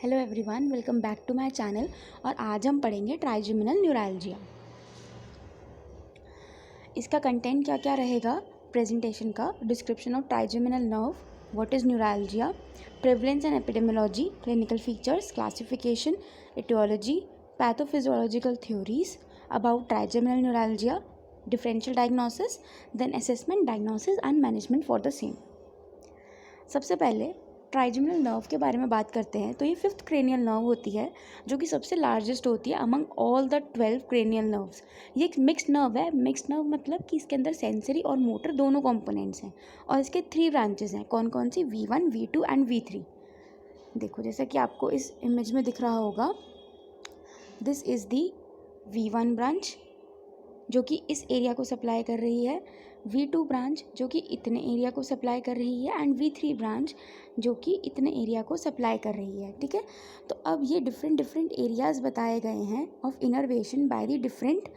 Hello everyone, welcome back to my channel. और आज हम पढ़ेंगे ट्राइजेमिनल न्यूरैल्जिया। इसका कंटेंट क्या क्या रहेगा प्रेजेंटेशन का: description of trigeminal nerve, what is neuralgia, prevalence and epidemiology, clinical features, classification, etiology, pathophysiological theories about trigeminal neuralgia, differential diagnosis, then assessment, diagnosis and management for the same. सबसे पहले trigeminal nerve के बारे में बात करते हैं। तो ये 5th क्रेनियल नर्व होती है, जो कि सबसे लार्जेस्ट होती है among all the 12 cranial nerves. ये एक मिक्स्ड नर्व है। मिक्स्ड नर्व मतलब कि इसके अंदर सेंसरी और मोटर दोनों कंपोनेंट्स हैं, और इसके 3 ब्रांचेस हैं। कौन कौन सी? V1, V2 and V3। देखो, जैसा कि आपको इस इमेज में दिख रहा होगा, this is the V1 branch, जो कि इस एरिया को सप्लाई कर रही है, V2 ब्रांच जो कि इतने एरिया को सप्लाई कर रही है, एंड V3 ब्रांच जो कि इतने एरिया को सप्लाई कर रही है। ठीक है, तो अब ये डिफरेंट एरियाज़ बताए गए हैं of innervation by the different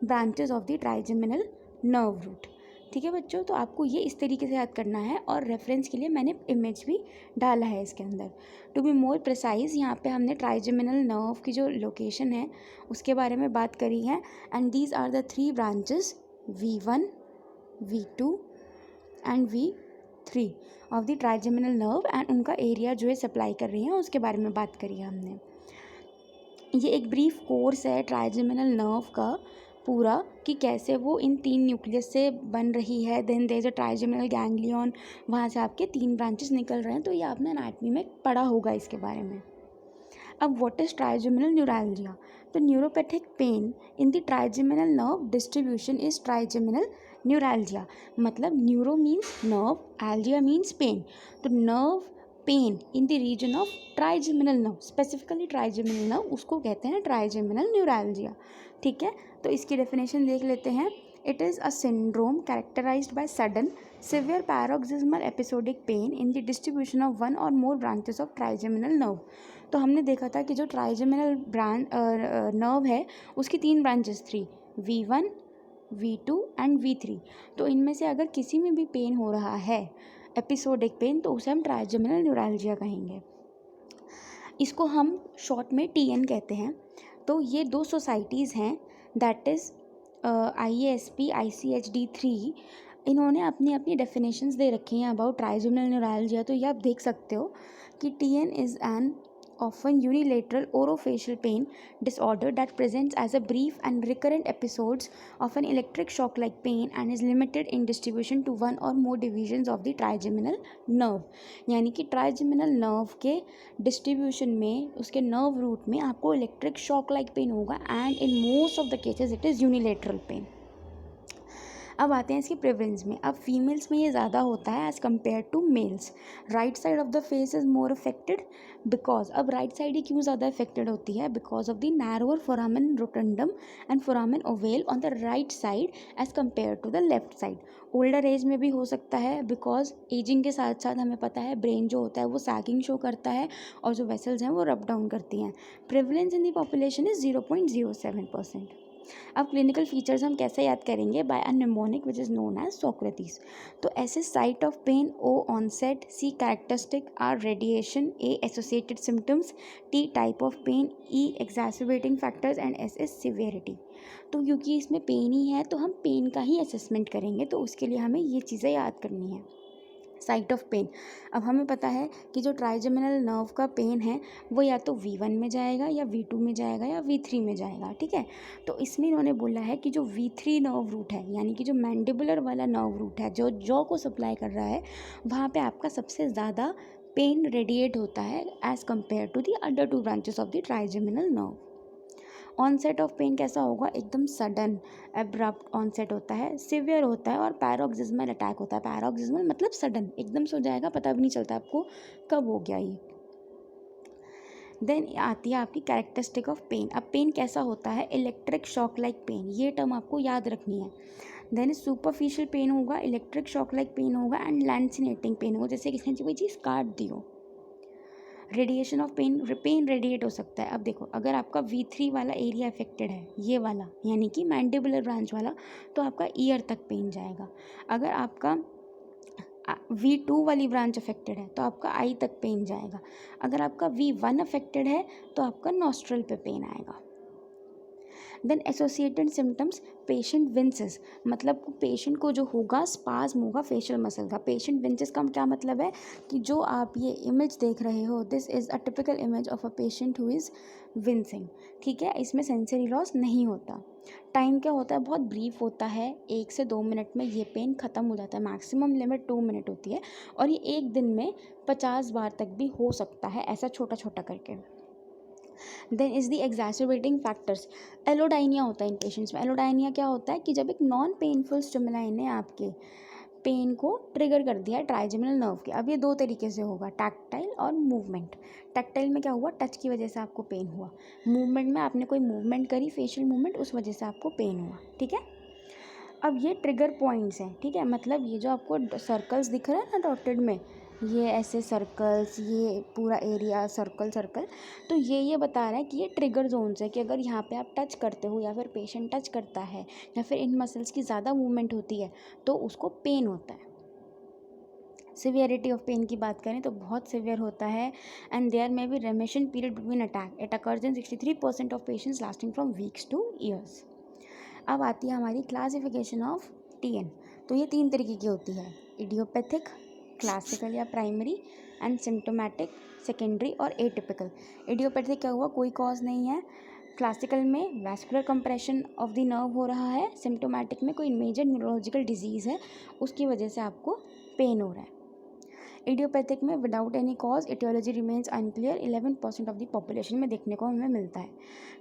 branches of the trigeminal nerve root. ठीक है बच्चों, तो आपको ये इस तरीके से याद करना है, और रेफरेंस के लिए मैंने इमेज भी डाला है इसके अंदर। टू बी मोर प्रिसाइज, यहाँ पे हमने ट्राइजेमिनल नर्व की जो लोकेशन है उसके बारे में बात करी है, and these are the 3 branches V1, V2 and V3 of the trigeminal nerve, and उनका एरिया जो है सप्लाई कर रही हैं उसके बारे में बात करी है हमने। ये एक ब्रीफ कोर्स है ट्राइजेमिनल नर्व का पूरा, कि कैसे वो इन 3 न्यूक्लियस से बन रही है। Then there is a trigeminal ganglion, वहाँ से आपके 3 ब्रांचेस निकल रहे हैं। तो ये आपने एनाटॉमी में पढ़ा होगा इसके बारे में। अब व्हाट इज ट्राइजेमिनल न्यूरैल्जिया? तो neuropathic pain in the trigeminal nerve distribution is trigeminal neuralgia. मतलब neuro means nerve, algia means pain. तो nerve pain in the region of trigeminal nerve, specifically trigeminal nerve, उसको कहते हैं trigeminal neuralgia. ठीक है, तो इसकी डेफिनेशन देख लेते हैं। It is a syndrome characterized by sudden severe paroxysmal episodic pain in the distribution of one or more branches of trigeminal nerve। तो हमने देखा था कि जो ट्राइजेमिनल नर्व है उसकी 3 ब्रांचेस थी, V1, V2 एंड V3। तो इनमें से अगर किसी में भी पेन हो रहा है, एपिसोडिक पेन, तो उसे हम ट्राइजेमिनल न्यूरैल्जिया कहेंगे। इसको हम शॉर्ट में TN कहते हैं। तो ये 2 सोसाइटीज़ हैं, दैट इज़ IASP, ICHD3। इन्होंने अपनी अपनी डेफिनेशंस दे रखी हैं अबाउट ट्राइजेमिनल न्यूरैल्जिया। तो ये आप देख सकते हो कि TN is an often unilateral orofacial pain disorder that presents as a brief and recurrent episodes of an electric shock like pain and is limited in distribution to one or more divisions of the trigeminal nerve। यानी कि trigeminal nerve के distribution में, उसके nerve root में आपको electric shock like pain होगा, and in most of the cases it is unilateral pain. अब आते हैं इसकी प्रेवलेंस में। अब फीमेल्स में ये ज़्यादा होता है as compare to males. Right side of the face is more affected because, अब राइट साइड ही क्यों ज़्यादा अफेक्टेड होती है? Because of the narrower foramen rotundum and foramen ovale on the right side as compare to the left side. Older age में भी हो सकता है, बिकॉज एजिंग के साथ साथ हमें पता है ब्रेन जो होता है वो सैगिंग शो करता है, और जो वेसल्स हैं वो रब डाउन करती हैं। Prevalence in the population is 0.07%। अब क्लिनिकल फीचर्स हम कैसे याद करेंगे? By a mnemonic which is known as Socrates. तो ऐसे site of pain, O onset, C characteristic, R radiation, A associated symptoms, T type of pain, E exacerbating factors and S is severity. तो क्योंकि इसमें pen ही है तो हम pen का ही assessment करेंगे, तो उसके लिए हमें ये चीज़ें याद करनी है। साइट ऑफ पेन, अब हमें पता है कि जो ट्राइजेमिनल नर्व का पेन है वो या तो V1 में जाएगा, या V2 में जाएगा, या V3 में जाएगा। ठीक है, तो इसमें इन्होंने बोला है कि जो V3 नर्व रूट है, यानी कि जो मैंडिबुलर वाला नर्व रूट है, जो जॉ को सप्लाई कर रहा है, वहाँ पे आपका सबसे ज़्यादा पेन रेडिएट होता है as compare to the other 2 branches of the trigeminal nerve. Onset of pain कैसा होगा? एकदम सडन एब्रप्ट ऑनसेट होता है, सिवियर होता है, और पैरोक्सिस्मल अटैक होता है। पैरोक्सिस्मल मतलब सडन, एकदम से हो जाएगा, पता भी नहीं चलता आपको कब हो गया ये। देन आती है आपकी कैरेक्टरिस्टिक ऑफ पेन। अब पेन कैसा होता है? इलेक्ट्रिक शॉक लाइक पेन, ये टर्म आपको याद रखनी है। देन सुपरफिशियल पेन होगा, इलेक्ट्रिक शॉक लाइक पेन होगा, एंड लैंसिनेटिंग पेन होगा, जैसे किसी ने कोई चीज़ काट दी हो। Radiation of pain, pain radiate हो सकता है। अब देखो, अगर आपका V3 वाला एरिया अफेक्टेड है, ये वाला यानी कि मैंडिबुलर ब्रांच वाला, तो आपका ईयर तक पेन जाएगा। अगर आपका V2 वाली ब्रांच अफेक्टेड है तो आपका आई तक पेन जाएगा। अगर आपका V1 अफेक्टेड है तो आपका नॉस्ट्रल पे पेन आएगा। देन एसोसिएटेड सिम्टम्स, पेशेंट विंसेस, मतलब पेशेंट को जो होगा स्पाज्म होगा फेशियल मसल का। पेशेंट विंसेस का क्या मतलब है कि जो आप ये इमेज देख रहे हो, this is a typical image of a patient who is wincing. ठीक है, इसमें सेंसरी लॉस नहीं होता। टाइम क्या होता है, बहुत ब्रीफ होता है, 1 से 2 मिनट में ये पेन ख़त्म हो जाता है। मैक्सिमम लिमिट 2 मिनट होती है और ये एक दिन में 50 बार तक भी हो सकता है, ऐसा छोटा छोटा करके। देन इज़ द एग्जैसरबेटिंग फैक्टर्स, एलोडाइनिया होता है इन पेशेंट्स में। एलोडाइनिया क्या होता है कि जब एक नॉन पेनफुल स्टिमुलाई ने आपके पेन को ट्रिगर कर दिया है ट्राइजेमिनल नर्व के। अब ये 2 तरीके से होगा, टैक्टाइल और मूवमेंट। टैक्टाइल में क्या हुआ, टच की वजह से आपको पेन हुआ। मूवमेंट में आपने कोई मूवमेंट करी, फेशियल मूवमेंट, उस वजह से आपको पेन हुआ। ठीक है, अब ये ट्रिगर पॉइंट्स हैं। ठीक है, मतलब ये जो आपको सर्कल्स दिख रहा है ना डॉटेड में, ये ऐसे सर्कल्स, ये पूरा एरिया सर्कल सर्कल, तो ये बता रहा है कि ये ट्रिगर जोन्स है कि अगर यहाँ पे आप टच करते हो या फिर पेशेंट टच करता है या फिर इन मसल्स की ज़्यादा मूवमेंट होती है तो उसको पेन होता है। सिवियरिटी ऑफ पेन की बात करें तो बहुत सिवियर होता है एंड देयर में भी रेमिशन period between attack. It occurs in 63% of patients lasting from weeks two years. अब आती है हमारी क्लासिफिकेशन ऑफ टीएन। तो ये 3 तरीके की होती है, इडियोपैथिक, क्लासिकल या प्राइमरी, एंड सिम्टोमेटिक, सेकेंडरी और एटिपिकल। इडियोपैथिक क्या हुआ, कोई कॉज नहीं है। क्लासिकल में vascular compression of the nerve हो रहा है। सिम्टोमेटिक में कोई मेजर न्यूरोलॉजिकल डिजीज़ है, उसकी वजह से आपको पेन हो रहा है। इडियोपैथिक में without any cause, etiology remains unclear, 11% of the population में देखने को हमें मिलता है।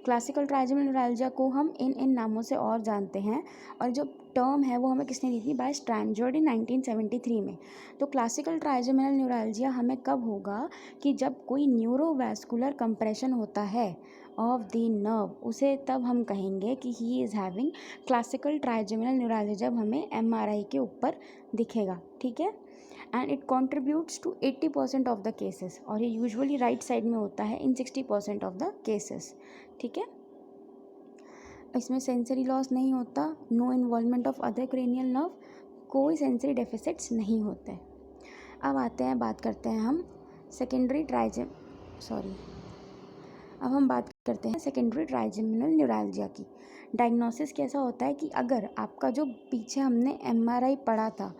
क्लासिकल ट्राइजेमिनल न्यूरैल्जिया को हम इन नामों से और जानते हैं और जो टर्म है वो हमें किसने दी थी, बाय स्ट्रैंजर्ड इन 1973 में। तो क्लासिकल ट्राइजेमिनल न्यूरैल्जिया हमें कब होगा कि जब कोई न्यूरोवैस्कुलर कंप्रेशन होता है ऑफ द नर्व, उसे तब हम कहेंगे कि he is having classical trigeminal neuralgia, जब हमें MRI के ऊपर दिखेगा। ठीक है, and it contributes to 80% of the cases, और ये यूजुअली राइट साइड में होता है इन 60% ऑफ द केसेस। ठीक है, इसमें सेंसरी लॉस नहीं होता, no involvement of other cranial nerve, कोई सेंसरी डेफिसिट्स नहीं होते। अब आते हैं, बात करते हैं हम सेकेंडरी अब हम बात करते हैं सेकेंडरी ट्राइजेमिनल न्यूरैल्जिया की। डायग्नोसिस कैसा होता है कि अगर आपका जो पीछे हमने MRI पढ़ा था,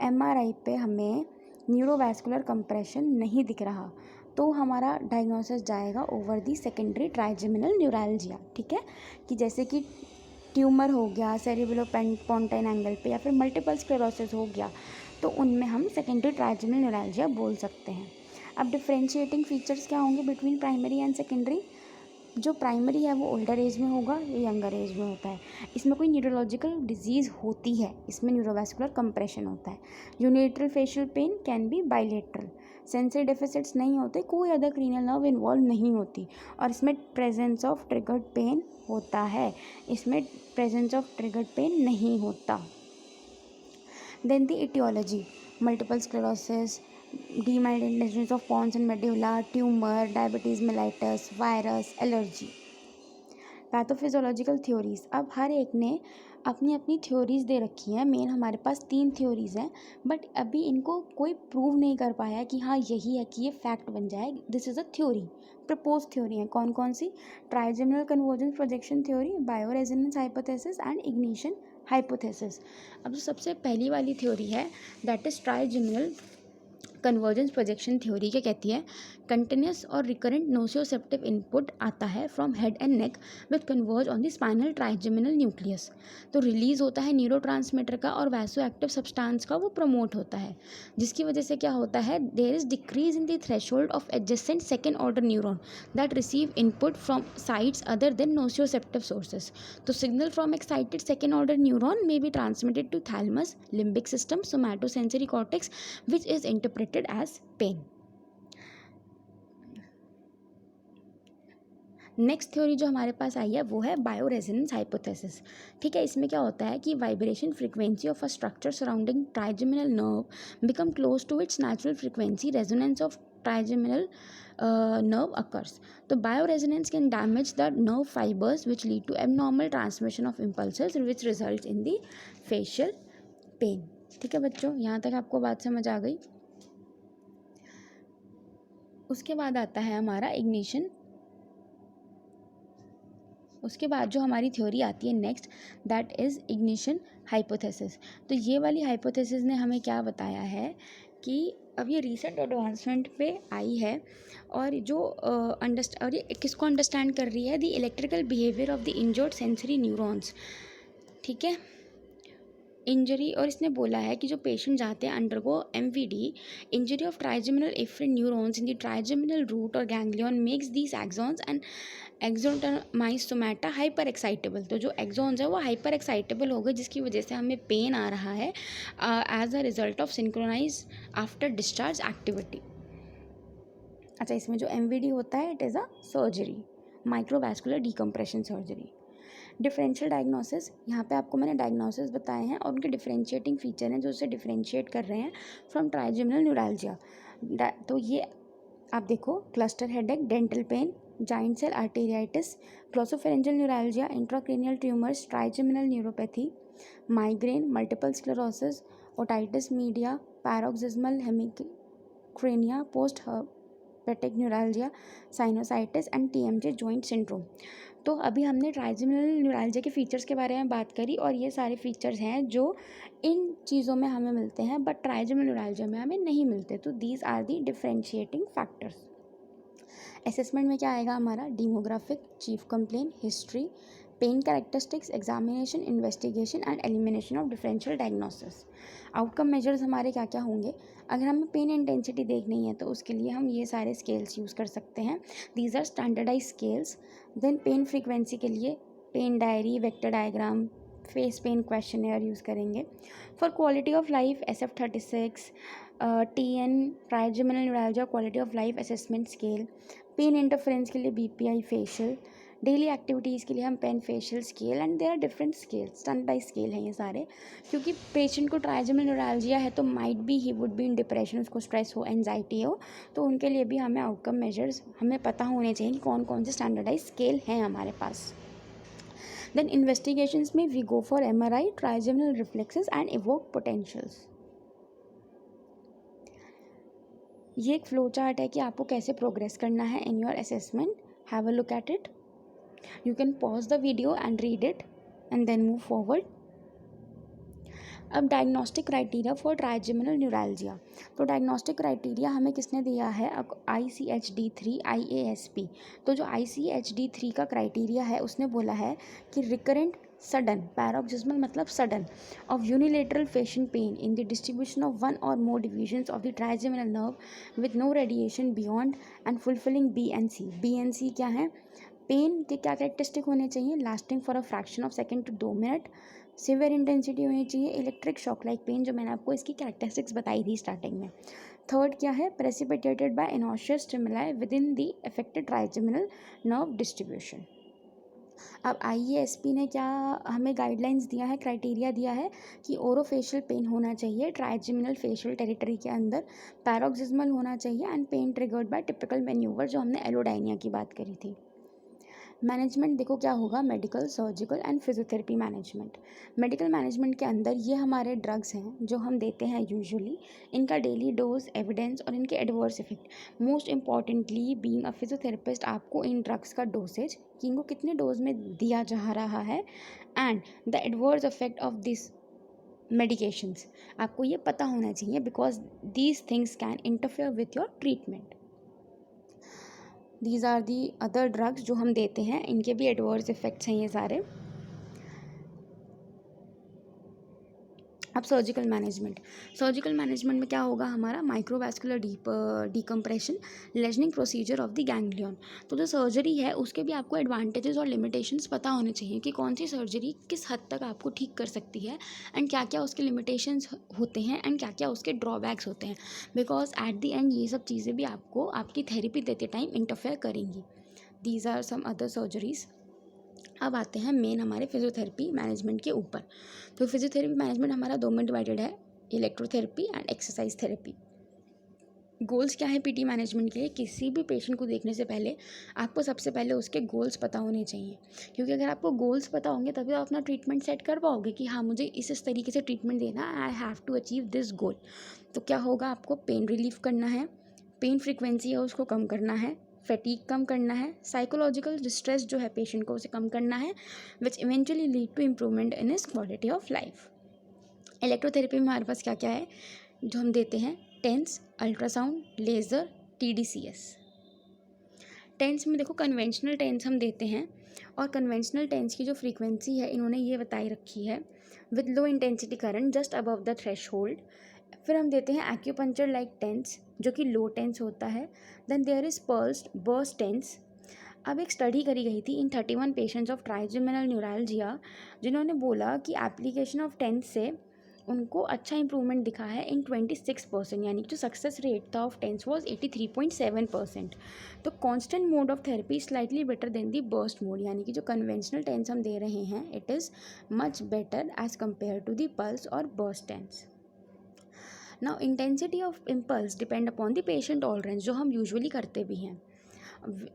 MRI पे हमें न्यूरोवैस्कुलर कंप्रेशन नहीं दिख रहा, तो हमारा डायग्नोसिस जाएगा over the secondary trigeminal neuralgia. ठीक है, कि जैसे कि ट्यूमर हो गया सेरिब्रोपोंटाइन एंगल पे या फिर मल्टीपल स्क्लेरोसिस हो गया, तो उनमें हम सेकेंडरी ट्राइजेमिनल न्यूरैल्जिया बोल सकते हैं। अब डिफरेंशिएटिंग फीचर्स क्या होंगे बिटवीन प्राइमरी एंड सेकेंडरी। जो प्राइमरी है वो ओल्डर एज में होगा, ये यंगर एज में होता है। इसमें कोई न्यूरोलॉजिकल डिजीज़ होती है, इसमें न्यूरोवैस्कुलर कंप्रेशन होता है। Unilateral facial pen can be bilateral, sensory deficits नहीं होते, कोई अदर क्रीनियल नर्व इन्वॉल्व नहीं होती, और इसमें प्रेजेंस ऑफ ट्रिगर्ड पेन होता है, इसमें प्रेजेंस ऑफ ट्रिगर्ड पेन नहीं होता। Then the etiology, multiple sclerosis, demyelination of pons and medulla, tumor, diabetes mellitus, virus, allergy। Pathophysiological theories, अब हर एक ने अपनी अपनी थ्योरीज दे रखी हैं। मेन हमारे पास 3 थ्योरीज हैं, बट अभी इनको कोई प्रूव नहीं कर पाया कि हाँ यही है कि ये फैक्ट बन जाए। This is a theory, propose theory है। कौन कौन सी, trigeminal convergence projection theory, bioresonance hypothesis and ignition hypothesis. अब जो सबसे पहली वाली थ्योरी है that is trigeminal convergence projection theory क्या कहती है, कंटिन्यूस और रिकरेंट नोसियोसेप्टिव इनपुट आता है from head and neck with converge on the spinal trigeminal nucleus. तो रिलीज होता है न्यूरोट्रांसमीटर का और वैसो एक्टिव सब्सटेंस का वो प्रमोट होता है, जिसकी वजह से क्या होता है, there is decrease in the threshold of adjacent second order neuron that receive input from sites other than nociceptive sources. तो signal from excited second order neuron may be transmitted to thalamus, limbic system, somatosensory cortex, which is interpreted as pain। Next theory जो हमारे पास आई है वो है बायोरेजोनेंस hypothesis. ठीक है, इसमें क्या होता है कि vibration frequency of a structure surrounding trigeminal nerve become close to its natural frequency, resonance of trigeminal nerve occurs। तो bioresonance can damage the nerve fibers which lead to abnormal transmission of impulses which results in the facial pain। ठीक है बच्चों, यहाँ तक आपको बात समझ आ गई। उसके बाद आता है हमारा इग्निशन। उसके बाद जो हमारी थ्योरी आती है next, that is ignition hypothesis. तो ये वाली हाइपोथेसिस ने हमें क्या बताया है कि अब ये रीसेंट एडवांसमेंट पे आई है, और जो और ये किसको अंडरस्टैंड कर रही है, the electrical behaviour of the injured sensory neurons. ठीक है, इंजरी, और इसने बोला है कि जो पेशेंट जाते हैं undergo MVD, injury of trigeminal afferent neurons in the trigeminal root और ganglion makes these axons and axotomise somata hyper excitable. तो जो एक्सॉन्स है वो हाइपर एक्साइटेबल हो गए, जिसकी वजह से हमें पेन आ रहा है as a result of synchronize after discharge activity. अच्छा, इसमें जो एमवीडी होता है it is a surgery, microvascular decompression surgery. Differential diagnosis, यहाँ पे आपको मैंने डायग्नोसिस बताए हैं और उनके डिफरेंशिएटिंग फीचर हैं जो उसे डिफरेंशिएट कर रहे हैं फ्रॉम ट्राइजेमिनल न्यूरैल्जिया। तो ये आप देखो, cluster headache, dental pain, giant cell arteritis, glossopharyngeal neuralgia, intracranial tumours, trigeminal neuropathy, migraine, multiple sclerosis, otitis media, paroxysmal hemicrania, post hepatic neuralgia, sinusitis and TMJ joint syndrome. तो अभी हमने trigeminal neuralgia के features के बारे में बात करी, और ये सारे फीचर्स हैं जो इन चीज़ों में हमें मिलते हैं बट ट्राइजेमिनल न्यूरैल्जिया में हमें नहीं मिलते। तो these are the differentiating factors. Assessment में क्या आएगा हमारा, demographic, chief complaint, history, pain characteristics, examination, investigation and elimination of differential diagnosis. Outcome measures हमारे क्या क्या होंगे, अगर हमें पेन इंटेंसिटी देखनी है तो उसके लिए हम ये सारे स्केल्स यूज़ कर सकते हैं, these are standardise scales. Then pain frequency के लिए pain diary, vector diagram, face pain questionnaire use करेंगे। For quality of life SF36, TN trigeminal neuralgia quality of life assessment scale. Pain interference के लिए BPI facial. Daily activities के लिए हम pain facial scale, and there are different scale, standardise scale हैं ये सारे। क्योंकि पेशेंट को ट्राइजेमिनल न्यूरैल्जिया है तो might be he would be in depression, उसको स्ट्रेस हो, एंजाइटी हो, तो उनके लिए भी हमें आउटकम मेजर्स हमें पता होने चाहिए कि कौन कौन से स्टैंडर्डाइज स्केल हैं हमारे पास। देन इन्वेस्टिगेशंस में we go for MRI, trigeminal reflexes and evoke potentials. ये एक फ्लो चार्ट है कि आपको कैसे प्रोग्रेस करना है in your assessment. Have a look at it, you can pause the video and read it and then move forward. अब diagnostic criteria for trigeminal neuralgia. तो डायग्नोस्टिक क्राइटेरिया हमें किसने दिया है, ICHD3 IASP। तो जो ICHD3 का क्राइटेरिया है उसने बोला है कि रिकरेंट सडन, पैरोक्सिस्मल मतलब sudden, of unilateral facial pain in the distribution of one or more divisions of the trigeminal nerve with no radiation beyond and fulfilling B and C। B and C क्या है, pen के क्या characteristic होने चाहिए, lasting for a fraction of second to 2 minute, severe intensity होनी चाहिए, electric shock like pen, जो मैंने आपको इसकी कैरेक्टरिस्टिक्स बताई थी स्टार्टिंग में। थर्ड क्या है, precipitated by innocuous stimuli within the affected trigeminal nerve distribution. अब IASP ने क्या हमें गाइडलाइंस दिया है, क्राइटेरिया दिया है कि ओरोफेशियल पेन होना चाहिए ट्राइजेमिनल फेशियल टेरिटरी के अंदर, पैरोक्सिस्मल होना चाहिए and pain triggered by typical manoeuvre, जो हमने एलोडाइनिया की बात करी थी। मैनेजमेंट देखो क्या होगा, medical, surgical and physiotherapy management. Medical management के अंदर ये हमारे ड्रग्स हैं जो हम देते हैं यूजुअली, इनका डेली डोज, एविडेंस और इनके adverse effect. Most importantly being a physiotherapist, आपको इन ड्रग्स का डोसेज, कि इनको कितने डोज में दिया जा रहा है, and the adverse effect of this medications, आपको ये पता होना चाहिए, because these things can interfere with your treatment. These are the other drugs जो हम देते हैं, इनके भी एडवर्स इफेक्ट्स हैं ये सारे। अब सर्जिकल मैनेजमेंट। सर्जिकल मैनेजमेंट में क्या होगा हमारा, microvascular decompression, lesioning procedure of the ganglion. तो जो सर्जरी है उसके भी आपको एडवांटेजेस और लिमिटेशंस पता होने चाहिए कि कौन सी सर्जरी किस हद तक आपको ठीक कर सकती है, एंड क्या क्या उसके लिमिटेशंस होते हैं, एंड क्या क्या उसके ड्रॉबैक्स होते हैं, बिकॉज एट द एंड ये सब चीज़ें भी आपको आपकी थेरेपी देते टाइम इंटरफेयर करेंगी। These are some other surgeries. अब आते हैं मेन हमारे फिजियोथेरेपी मैनेजमेंट के ऊपर। तो फिजियोथेरेपी मैनेजमेंट हमारा 2 में डिवाइडेड है, electrotherapy and exercise therapy. Goals क्या है पीटी मैनेजमेंट के लिए? किसी भी पेशेंट को देखने से पहले आपको सबसे पहले उसके गोल्स पता होने चाहिए, क्योंकि अगर आपको गोल्स पता होंगे तभी आप अपना ट्रीटमेंट सेट कर पाओगे कि हाँ मुझे इस तरीके से ट्रीटमेंट देना, I have to achieve this goal. तो क्या होगा, आपको पेन रिलीफ करना है, पेन फ्रिक्वेंसी है उसको कम करना है, फैटीग कम करना है, साइकोलॉजिकल डिस्ट्रेस जो है पेशेंट को उसे कम करना है, which eventually lead to improvement in his quality of life. Electrotherapy में हमारे पास क्या क्या है जो हम देते हैं? TENS, ultrasound, laser, TDCS। TENS में देखो कन्वेंशनल टेंस हम देते हैं, और कन्वेंशनल टेंस की जो फ्रीक्वेंसी है इन्होंने ये बताई रखी है, with low intensity current just above the threshold. फिर हम देते हैं एक्यूपंक्चर लाइक टेंस जो कि लो टेंस होता है। Then there is pulsed burst TENS. अब एक स्टडी करी गई थी in 31 patients of trigeminal neuralgia, जिन्होंने बोला कि एप्लीकेशन ऑफ टेंस से उनको अच्छा इंप्रूवमेंट दिखा है इन 26%, यानी जो सक्सेस रेट था ऑफ टेंस वॉज 83.7%। तो constant mode of therapy slightly better than the burst mode, यानी कि जो कन्वेंशनल टेंस हम दे रहे हैं it is much better as compare to the pulse और burst TENS. Now intensity of impulse depend upon the patient tolerance, जो हम यूजुअली करते भी हैं।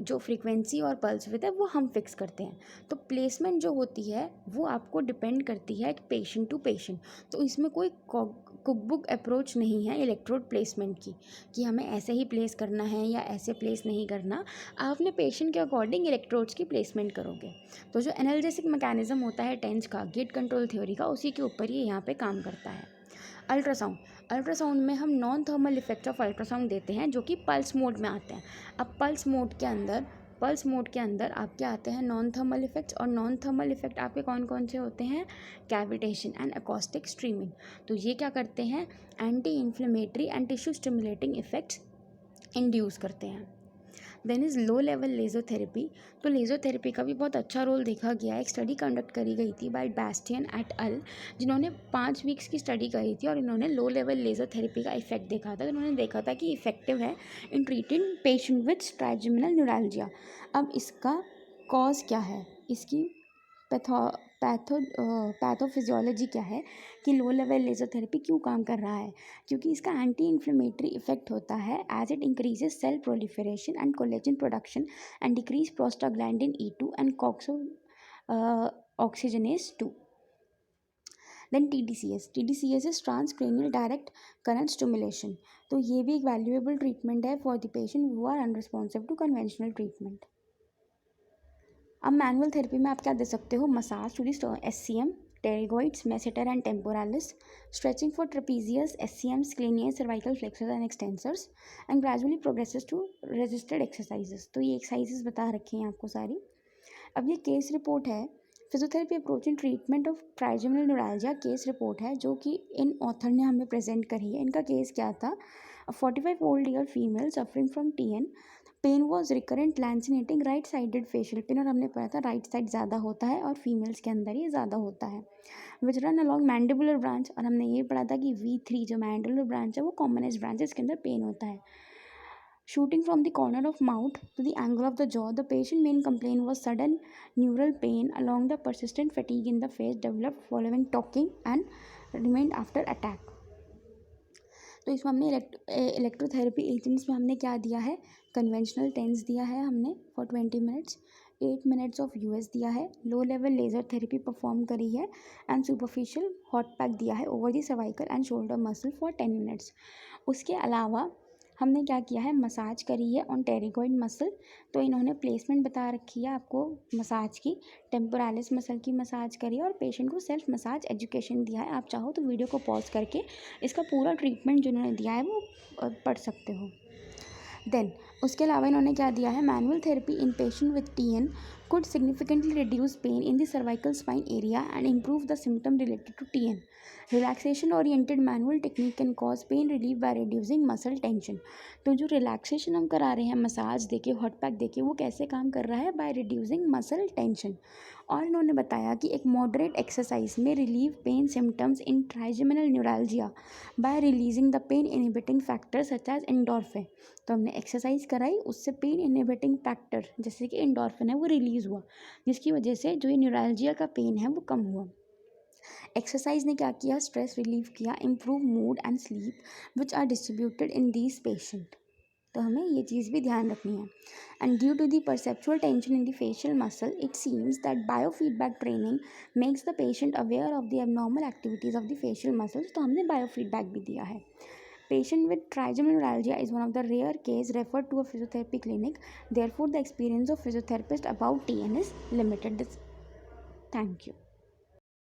जो फ्रीक्वेंसी और पल्स विद है वो हम फिक्स करते हैं। तो प्लेसमेंट जो होती है वो आपको डिपेंड करती है पेशेंट टू पेशेंट। तो इसमें कोई कुकबुक अप्रोच नहीं है इलेक्ट्रोड प्लेसमेंट की, कि हमें ऐसे ही प्लेस करना है या ऐसे प्लेस नहीं करना। आप अपने पेशेंट के अकॉर्डिंग इलेक्ट्रोड्स की प्लेसमेंट करोगे। तो जो एनाल्जेसिक मैकेनिज्म होता है टेंस का, गेट कंट्रोल थ्योरी का, उसी के ऊपर ये यहाँ पे काम करता है। अल्ट्रासाउंड में हम non thermal effects of ultrasound देते हैं जो कि पल्स मोड में आते हैं। अब पल्स मोड के अंदर आपके आते हैं नॉन थर्मल इफेक्ट्स, और नॉन थर्मल इफेक्ट आपके कौन कौन से होते हैं? Cavitation and acoustic streaming. तो ये क्या करते हैं? Anti inflammatory and tissue stimulating effects induce करते हैं। Then is low level laser therapy. तो लेज़र थेरेपी का भी बहुत अच्छा रोल देखा गया है। एक स्टडी कंडक्ट करी गई थी बाय बैस्टियन एट अल, जिन्होंने 5 वीक्स की स्टडी करी थी और इन्होंने लो लेवल लेज़र थेरेपी का इफेक्ट देखा था। तो इन्होंने देखा था कि इफेक्टिव है इन treating patient with trigeminal neuralgia. अब इसका कॉज क्या है, इसकी पैथोफिजियोलॉजी क्या है कि लो लेवल लेज़र थेरेपी क्यों काम कर रहा है? क्योंकि इसका एंटी इन्फ्लेमेटरी इफेक्ट होता है as it increases cell proliferation and collagen production and decrease prostaglandin E2 and cyclooxygenase 2। Then TDCS is transcranial direct current stimulation. तो ये भी एक वैल्यूएबल ट्रीटमेंट है for the patient who are unresponsive to conventional treatment. अब manual therapy में आप क्या दे सकते हो? Massage to the SCM, pterygoids, masseter and temporalis, stretching for trapezius, SCM, scaneus, cervical flexors and extensors, and gradually progresses to resisted exercises। तो ये exercises बता रखी हैं आपको सारी। अब ये केस रिपोर्ट है, physiotherapy approach in treatment of trigeminal neuralgia case report है जो कि इन ऑथर ने हमें प्रेजेंट करी है। इनका केस क्या था? 45-year female suffering from TN, pain was recurrent lancinating right sided facial pain, और हमने पढ़ा था राइट साइड ज़्यादा होता है और फीमेल्स के अंदर ये ज़्यादा होता है। विच रन अलॉन्ग मैंडिबुलर ब्रांच, और हमने ये पढ़ा था कि V3 जो मैंडिबुलर ब्रांच है वो कॉमनेस्ट ब्रांच है, इसके अंदर पेन होता है। Shooting from the corner of mouth to the angle of the jaw, the patient main complaint was sudden neural pain along the persistent fatigue in the face developed following talking and remained after attack। तो इसमें हमने electrotherapy agents में हमने क्या दिया है? Conventional tense दिया है हमने for 20 minutes, 8 minutes of US दिया है, लो लेवल लेज़र थेरेपी परफॉर्म करी है, एंड सुपरफिशियल हॉट पैक दिया है over the cervical and shoulder muscle for 10 minutes. उसके अलावा हमने क्या किया है? मसाज करी है ऑन टेरिगॉइड मसल। तो इन्होंने प्लेसमेंट बता रखी है आपको मसाज की, टेम्पोरालिस मसल की मसाज करी है और पेशेंट को सेल्फ मसाज एजुकेशन दिया है। आप चाहो तो वीडियो को पॉज करके इसका पूरा ट्रीटमेंट जो इन्होंने दिया है वो पढ़ सकते हो। देन उसके अलावा इन्होंने क्या दिया है? Manual therapy in patient with TN could significantly reduce pain in the cervical spine area and improve the symptom related to TN. Relaxation oriented manual technique can cause pain relief by reducing muscle tension। तो जो relaxation हम करा रहे हैं massage देके, hot pack देके, वो कैसे काम कर रहा है? By reducing muscle tension. और इन्होंने बताया कि एक मॉडरेट एक्सरसाइज में relieve pain symptoms in trigeminal neuralgia by releasing the pain inhibiting factor such as endorphin. तो हमने एक्सरसाइज कराई, उससे पेन इनहिबिटिंग फैक्टर जैसे कि एंडोर्फिन है वो रिलीज़ हुआ, जिसकी वजह से जो ये न्यूरैल्जिया का पेन है वो कम हुआ। एक्सरसाइज ने क्या किया, स्ट्रेस रिलीव किया, improve mood and sleep which are distributed in these patient. तो हमें ये चीज़ भी ध्यान रखनी है। And due to the perceptual tension in the facial muscle, it seems that biofeedback training makes the patient aware of the abnormal activities of the facial muscles. तो हमने बायोफीडबैक भी दिया है। Patient with trigeminal neuralgia is one of the rare cases referred to a physiotherapy clinic. Therefore, the experience of physiotherapist about TN is limited. Thank you.